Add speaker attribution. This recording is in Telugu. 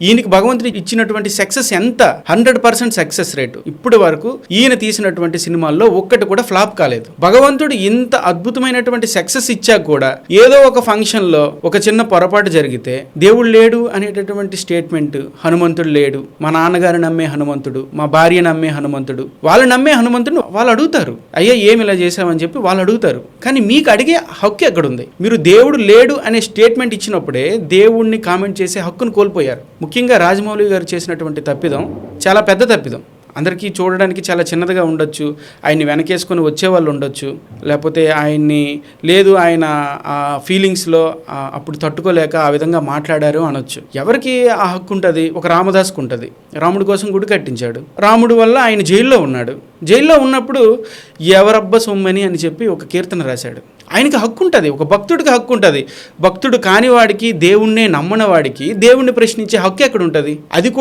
Speaker 1: ఈయనకి భగవంతుడు ఇచ్చినటువంటి సక్సెస్ ఎంత 100% సక్సెస్ రేటు. ఇప్పటి వరకు ఈయన తీసినటువంటి సినిమాల్లో ఒక్కటి కూడా ఫ్లాప్ కాలేదు. భగవంతుడు ఇంత అద్భుతమైనటువంటి సక్సెస్ ఇచ్చాక కూడా ఏదో ఒక ఫంక్షన్ లో ఒక చిన్న పొరపాటు జరిగితే దేవుడు లేడు అనేటటువంటి స్టేట్మెంట్, హనుమంతుడు లేడు, మా నాన్నగారు నమ్మే హనుమంతుడు, మా భార్య నమ్మే హనుమంతుడు, వాళ్ళు నమ్మే హనుమంతుడు వాళ్ళు అడుగుతారు, అయ్యా ఏమి ఇలా చేసామని చెప్పి వాళ్ళు అడుగుతారు. కానీ మీకు అడిగే హక్కు ఎక్కడుంది? మీరు దేవుడు లేడు అనే స్టేట్మెంట్ ఇచ్చినప్పుడే దేవుణ్ణి కామెంట్ చేసే హక్కును కోల్పోయారు. ముఖ్యంగా రాజమౌళి గారు చేసినటువంటి తప్పిదం చాలా పెద్ద తప్పిదం. అందరికీ చూడడానికి చాలా చిన్నదిగా ఉండొచ్చు, ఆయన్ని వెనకేసుకొని వచ్చేవాళ్ళు ఉండొచ్చు, లేకపోతే ఆయన్ని లేదు ఆయన ఆ ఫీలింగ్స్లో అప్పుడు తట్టుకోలేక ఆ విధంగా మాట్లాడారు అనొచ్చు. ఎవరికి ఆ హక్కు ఉంటుంది? ఒక రామదాస్కు ఉంటుంది. రాముడి కోసం గుడి కట్టించాడు, రాముడు వల్ల ఆయన జైల్లో ఉన్నాడు. జైల్లో ఉన్నప్పుడు ఎవరబ్బ సొమ్మని అని చెప్పి ఒక కీర్తన రాశాడు. ఆయనకి హక్కు ఉంటుంది, ఒక భక్తుడికి హక్కు ఉంటుంది. భక్తుడు కాని వాడికి, దేవుణ్ణే నమ్మని వాడికి దేవుణ్ణి ప్రశ్నించే హక్కు ఎక్కడ ఉంటుంది? అది కూడా